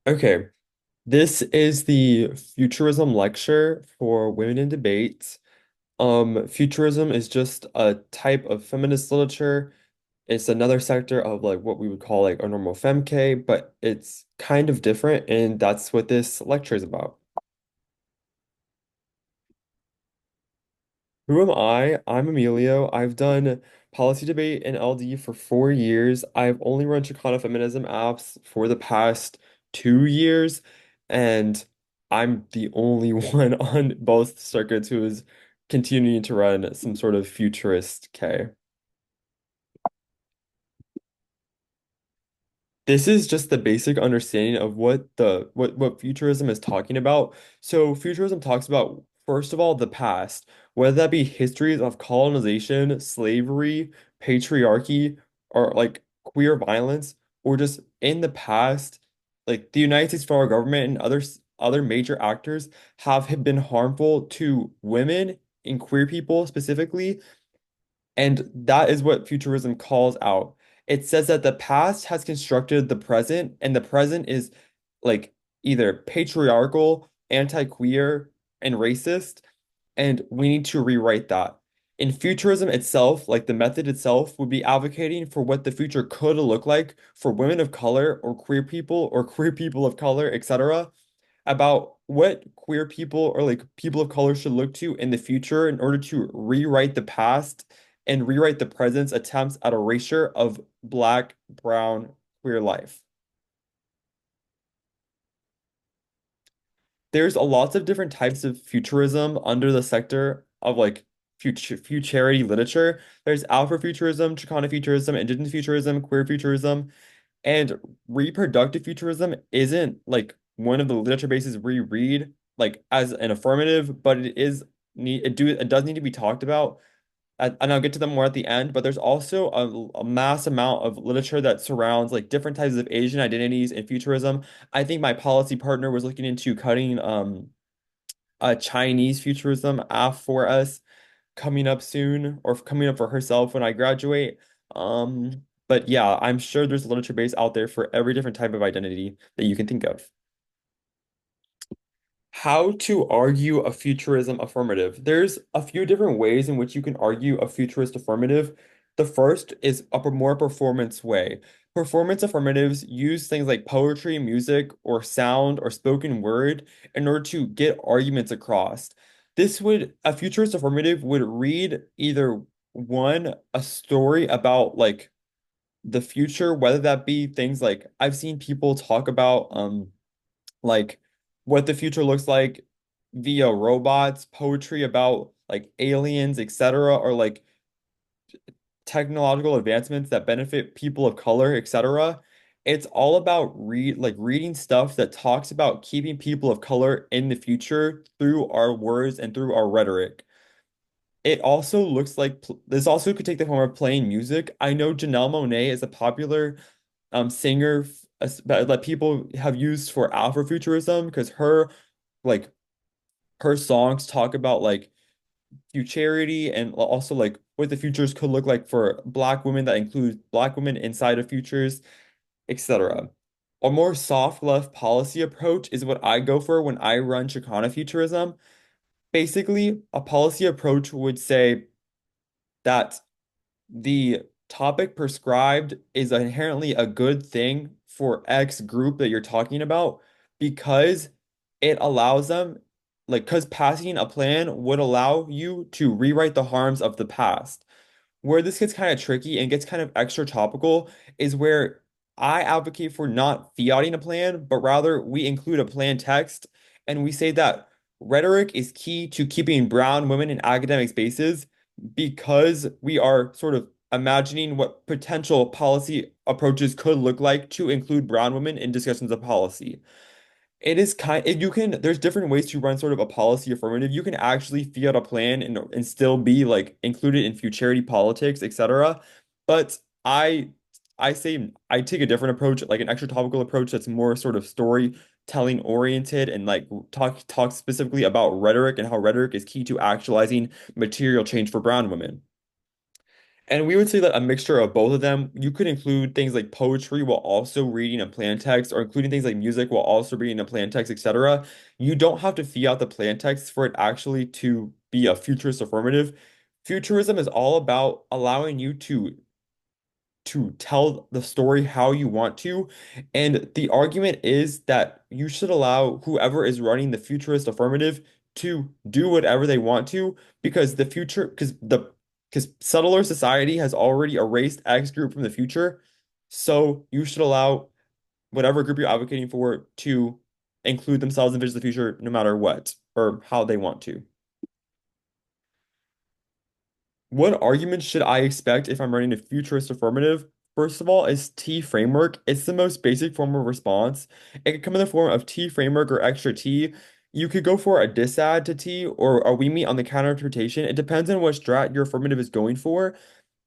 Okay, this is the Futurism lecture for women in debate. Futurism is just a type of feminist literature. It's another sector of like what we would call like a normal femke, but it's kind of different, and that's what this lecture is about. Who am I? I'm Emilio. I've done policy debate in LD for 4 years. I've only run Chicana apps for the past 2 years, and I'm the only one on both circuits who is continuing to run some sort of futurist K. This is just the basic understanding of what futurism is talking about. So futurism talks about, first of all, the past, whether that be histories of colonization, slavery, patriarchy, or like queer violence, or just in the past, like the United States federal government and other major actors have been harmful to women and queer people specifically, and that is what futurism calls out. It says that the past has constructed the present, and the present is like either patriarchal, anti-queer, and racist, and we need to rewrite that. In futurism itself, like the method itself, would be advocating for what the future could look like for women of color or queer people of color, etc., about what queer people or like people of color should look to in the future in order to rewrite the past and rewrite the present's attempts at erasure of Black, brown, queer life. There's a lots of different types of futurism under the sector of like futurity literature. There's Afrofuturism, Chicanafuturism, Indigenous futurism, queer futurism, and reproductive futurism isn't like one of the literature bases we read like as an affirmative, but it does need to be talked about. And I'll get to them more at the end, but there's also a mass amount of literature that surrounds like different types of Asian identities and futurism. I think my policy partner was looking into cutting a Chinese futurism off for us coming up soon or coming up for herself when I graduate. But yeah, I'm sure there's literature base out there for every different type of identity that you can think of. How to argue a futurism affirmative. There's a few different ways in which you can argue a futurist affirmative. The first is a more performance way. Performance affirmatives use things like poetry, music, or sound or spoken word in order to get arguments across. A futurist affirmative would read either one, a story about like the future, whether that be things like I've seen people talk about like what the future looks like via robots, poetry about like aliens, etc., or like technological advancements that benefit people of color, etc. It's all about reading stuff that talks about keeping people of color in the future through our words and through our rhetoric. It also looks like this also could take the form of playing music. I know Janelle Monáe is a popular singer that people have used for Afrofuturism because like her songs talk about like futurity and also like what the futures could look like for Black women that includes Black women inside of futures, etc. A more soft left policy approach is what I go for when I run Chicanafuturism. Basically, a policy approach would say that the topic prescribed is inherently a good thing for X group that you're talking about because it allows them, like, because passing a plan would allow you to rewrite the harms of the past. Where this gets kind of tricky and gets kind of extra topical is where I advocate for not fiating a plan, but rather we include a plan text and we say that rhetoric is key to keeping brown women in academic spaces because we are sort of imagining what potential policy approaches could look like to include brown women in discussions of policy. You can, there's different ways to run sort of a policy affirmative. You can actually fiat a plan and still be like included in futurity politics, etc. But I say I take a different approach, like an extra topical approach that's more sort of storytelling oriented and like talk specifically about rhetoric and how rhetoric is key to actualizing material change for brown women. And we would say that a mixture of both of them, you could include things like poetry while also reading a plan text, or including things like music while also reading a plan text, etc. You don't have to fee out the plan text for it actually to be a futurist affirmative. Futurism is all about allowing you to tell the story how you want to. And the argument is that you should allow whoever is running the futurist affirmative to do whatever they want to because the future, because settler society has already erased X group from the future. So you should allow whatever group you're advocating for to include themselves in visions of the future no matter what or how they want to. What arguments should I expect if I'm running a futurist affirmative? First of all, is T framework. It's the most basic form of response. It could come in the form of T framework or extra T. You could go for a disadd to T or a we meet on the counter interpretation. It depends on what strat your affirmative is going for.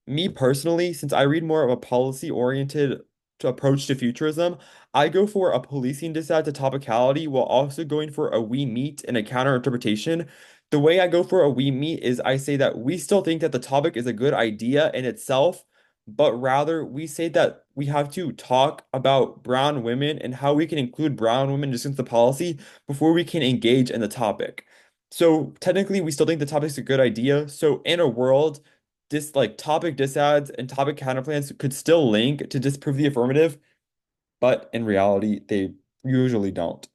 Me personally, since I read more of a policy-oriented approach to futurism, I go for a policing dissent to topicality while also going for a we meet and a counter interpretation. The way I go for a we meet is I say that we still think that the topic is a good idea in itself, but rather we say that we have to talk about brown women and how we can include brown women just into the policy before we can engage in the topic. So technically, we still think the topic is a good idea. So in a world topic disads and topic counterplans could still link to disprove the affirmative, but in reality, they usually don't.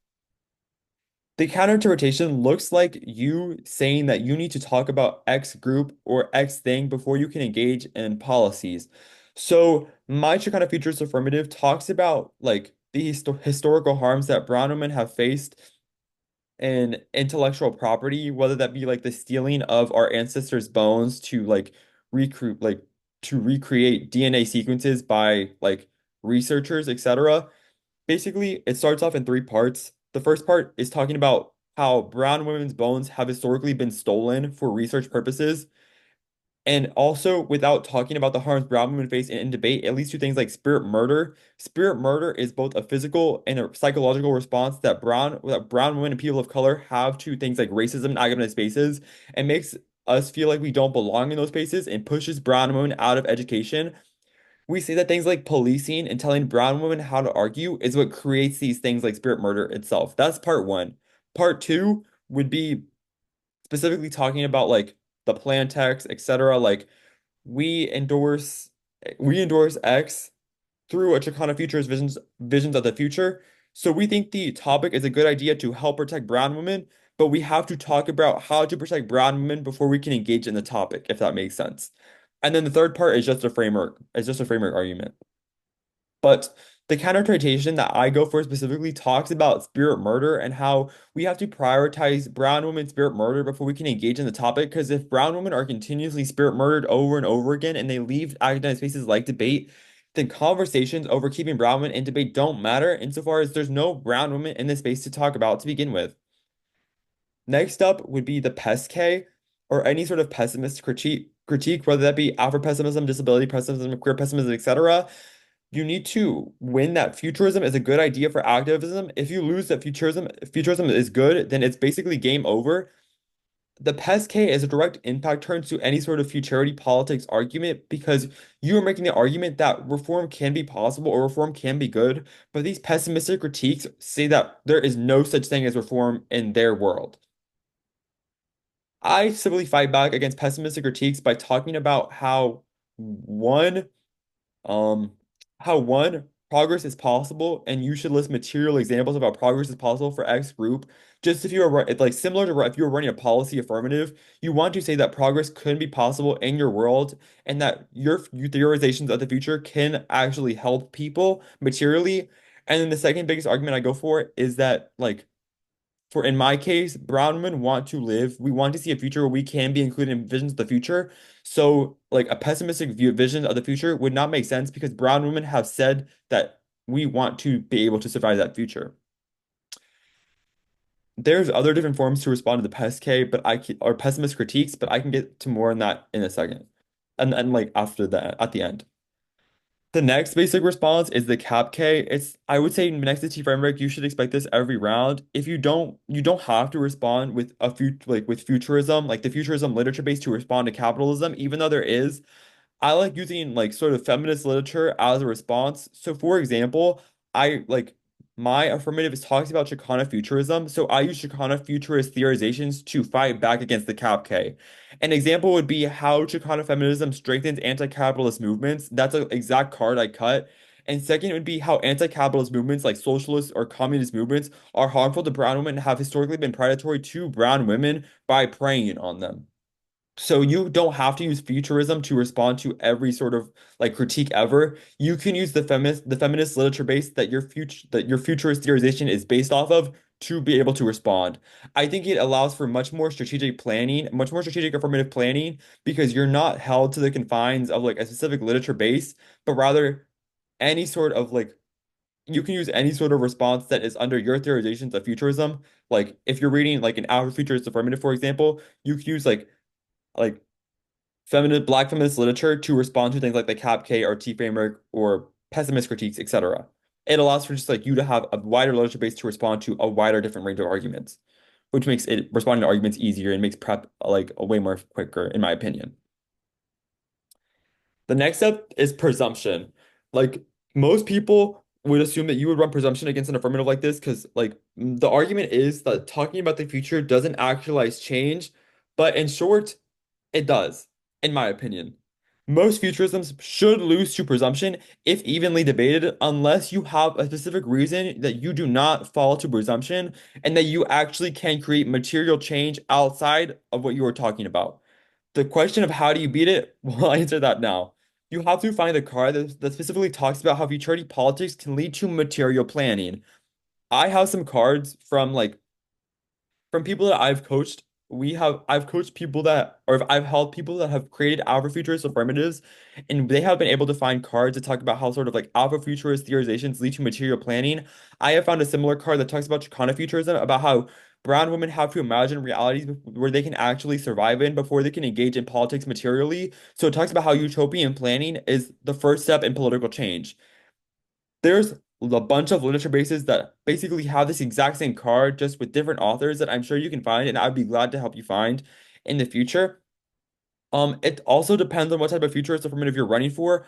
The counterinterpretation looks like you saying that you need to talk about X group or X thing before you can engage in policies. So my Chicana Futures affirmative talks about like the historical harms that brown women have faced in intellectual property, whether that be like the stealing of our ancestors' bones to recreate DNA sequences by like researchers, etc. Basically, it starts off in three parts. The first part is talking about how brown women's bones have historically been stolen for research purposes. And also, without talking about the harms brown women face in debate, it leads to things like spirit murder. Spirit murder is both a physical and a psychological response that brown women and people of color have to things like racism and academic spaces, and makes us feel like we don't belong in those spaces and pushes brown women out of education. We say that things like policing and telling brown women how to argue is what creates these things like spirit murder itself. That's part one. Part two would be specifically talking about like the plan text, etc. Like we endorse we endorse X through a Chicana Futures visions of the future. So we think the topic is a good idea to help protect brown women, but we have to talk about how to protect brown women before we can engage in the topic, if that makes sense. And then the third part is just a framework. It's just a framework argument. But the counterinterpretation that I go for specifically talks about spirit murder and how we have to prioritize brown women spirit murder before we can engage in the topic. Because if brown women are continuously spirit murdered over and over again and they leave academic spaces like debate, then conversations over keeping brown women in debate don't matter insofar as there's no brown women in this space to talk about to begin with. Next up would be the pest K, or any sort of pessimist critique, whether that be Afro-pessimism, disability pessimism, queer pessimism, etc. You need to win that futurism is a good idea for activism. If you lose that futurism is good, then it's basically game over. The pest K is a direct impact turn to any sort of futurity politics argument because you are making the argument that reform can be possible or reform can be good, but these pessimistic critiques say that there is no such thing as reform in their world. I simply fight back against pessimistic critiques by talking about one, um, how progress is possible, and you should list material examples of how progress is possible for X group. Just if you are it's like similar to if you were running a policy affirmative, you want to say that progress could be possible in your world, and that your theorizations of the future can actually help people materially. And then the second biggest argument I go for is that like for in my case, brown women want to live. We want to see a future where we can be included in visions of the future. So, like a pessimistic vision of the future would not make sense because brown women have said that we want to be able to survive that future. There's other different forms to respond to the pest K, or pessimist critiques, but I can get to more on that in a second. And like after that, at the end. The next basic response is the cap K. I would say next to T framework, you should expect this every round. If you don't have to respond with with futurism, like the futurism literature base to respond to capitalism, even though there is. I like using like sort of feminist literature as a response. So for example, I like my affirmative is talks about Chicanafuturism. So I use Chicanafuturist theorizations to fight back against the Cap K. An example would be how Chicana feminism strengthens anti-capitalist movements. That's an exact card I cut. And second would be how anti-capitalist movements like socialist or communist movements are harmful to brown women and have historically been predatory to brown women by preying on them. So you don't have to use futurism to respond to every sort of like critique ever. You can use the feminist literature base that your futurist theorization is based off of to be able to respond. I think it allows for much more strategic planning, much more strategic affirmative planning because you're not held to the confines of like a specific literature base, but rather any sort of like you can use any sort of response that is under your theorizations of futurism. Like if you're reading like an Afrofuturist affirmative, for example, you could use like feminist black feminist literature to respond to things like the Cap K or T framework or pessimist critiques, etc. It allows for just like you to have a wider literature base to respond to a wider different range of arguments, which makes it responding to arguments easier and makes prep like a way more quicker, in my opinion. The next step is presumption. Like most people would assume that you would run presumption against an affirmative like this because like the argument is that talking about the future doesn't actualize change, but in short, it does, in my opinion. Most futurisms should lose to presumption if evenly debated, unless you have a specific reason that you do not fall to presumption and that you actually can create material change outside of what you were talking about. The question of how do you beat it, we'll answer that now. You have to find a card that specifically talks about how futurity politics can lead to material planning. I have some cards from people that I've coached, I've coached people that, or I've helped people that have created Afrofuturist affirmatives, and they have been able to find cards that talk about how sort of like Afrofuturist theorizations lead to material planning. I have found a similar card that talks about Chicanafuturism, about how brown women have to imagine realities where they can actually survive in before they can engage in politics materially. So it talks about how utopian planning is the first step in political change. There's a bunch of literature bases that basically have this exact same card, just with different authors that I'm sure you can find, and I'd be glad to help you find in the future. It also depends on what type of futurist affirmative you're running for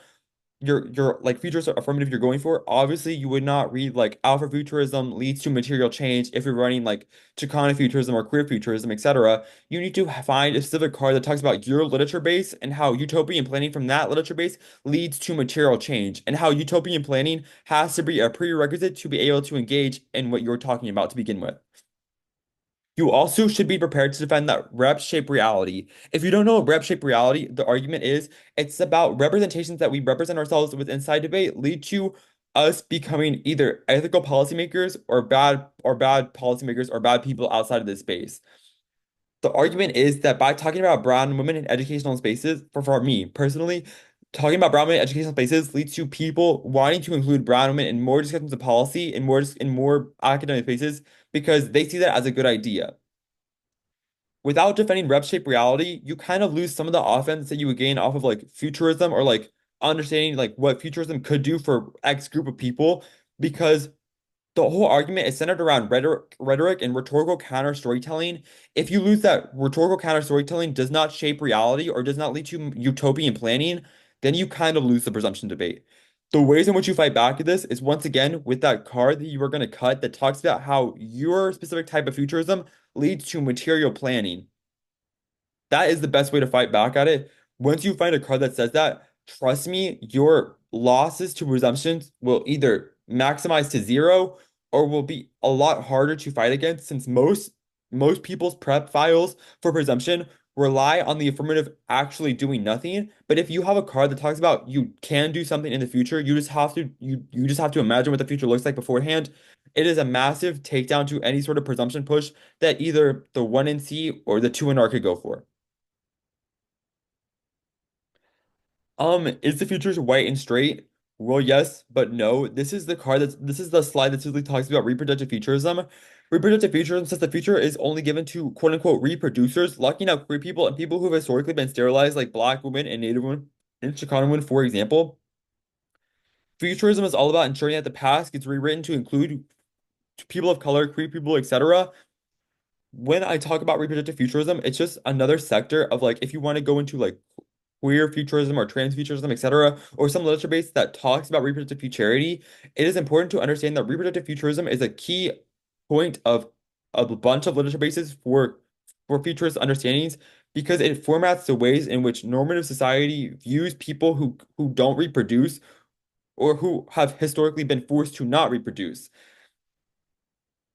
your like futurist affirmative you're going for. Obviously, you would not read like alpha futurism leads to material change if you're running like Chicana futurism or queer futurism, etc. You need to find a specific card that talks about your literature base and how utopian planning from that literature base leads to material change, and how utopian planning has to be a prerequisite to be able to engage in what you're talking about to begin with. You also should be prepared to defend that rep shape reality. If you don't know what rep shape reality, the argument is it's about representations that we represent ourselves with inside debate lead to us becoming either ethical policymakers or bad policymakers or bad people outside of this space. The argument is that by talking about brown women in educational spaces, for me personally, talking about brown women in educational spaces leads to people wanting to include brown women in more discussions of policy in more academic spaces because they see that as a good idea. Without defending rep shape reality, you kind of lose some of the offense that you would gain off of like futurism or like understanding like what futurism could do for X group of people because the whole argument is centered around rhetoric and rhetorical counter storytelling. If you lose that rhetorical counter storytelling does not shape reality or does not lead to utopian planning, then you kind of lose the presumption debate. The ways in which you fight back at this is once again with that card that you are going to cut that talks about how your specific type of futurism leads to material planning. That is the best way to fight back at it. Once you find a card that says that, trust me, your losses to presumptions will either maximize to zero or will be a lot harder to fight against since most people's prep files for presumption rely on the affirmative actually doing nothing. But if you have a card that talks about you can do something in the future, you just have to imagine what the future looks like beforehand. It is a massive takedown to any sort of presumption push that either the 1 in C or the 2 in R could go for. Is the future white and straight? Well, yes, but no. This is the slide that simply talks about reproductive futurism. Reproductive futurism says the future is only given to quote unquote reproducers, locking out queer people and people who have historically been sterilized, like Black women and Native women and Chicano women, for example. Futurism is all about ensuring that the past gets rewritten to include people of color, queer people, etc. When I talk about reproductive futurism, it's just another sector of like if you want to go into like queer futurism or trans futurism, etc., or some literature base that talks about reproductive futurity, it is important to understand that reproductive futurism is a key point of a bunch of literature bases for futurist understandings because it formats the ways in which normative society views people who don't reproduce or who have historically been forced to not reproduce.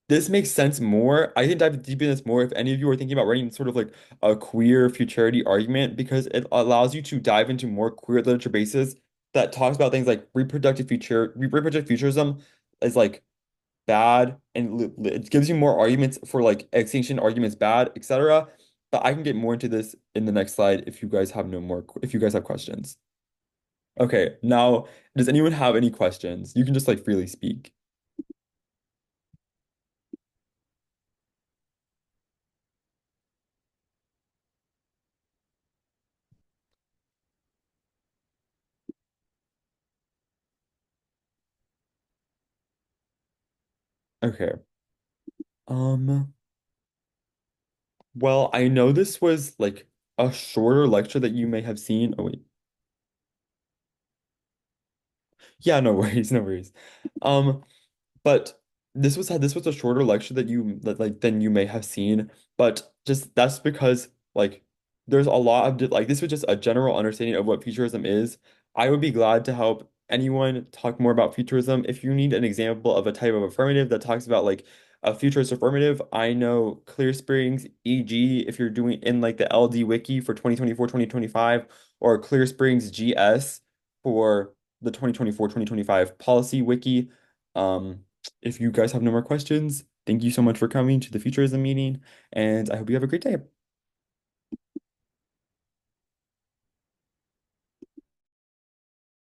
This makes sense more. I can dive deep in this more if any of you are thinking about writing sort of like a queer futurity argument because it allows you to dive into more queer literature bases that talks about things like reproductive futurism is like bad and it gives you more arguments for like extinction arguments bad, etc. But I can get more into this in the next slide if you guys have no more if you guys have questions. Okay, now does anyone have any questions? You can just like freely speak. Okay. Um Well, I know this was like a shorter lecture that you may have seen. Oh wait. Yeah, no worries, no worries. Um, but this was a shorter lecture that like than you may have seen, but just that's because like there's a lot of like this was just a general understanding of what futurism is. I would be glad to help anyone talk more about futurism. If you need an example of a type of affirmative that talks about like a futurist affirmative, I know Clear Springs, e.g., if you're doing in like the LD wiki for 2024, 2025, or Clear Springs GS for the 2024-2025 policy wiki. If you guys have no more questions, thank you so much for coming to the Futurism meeting, and I hope you have a great day.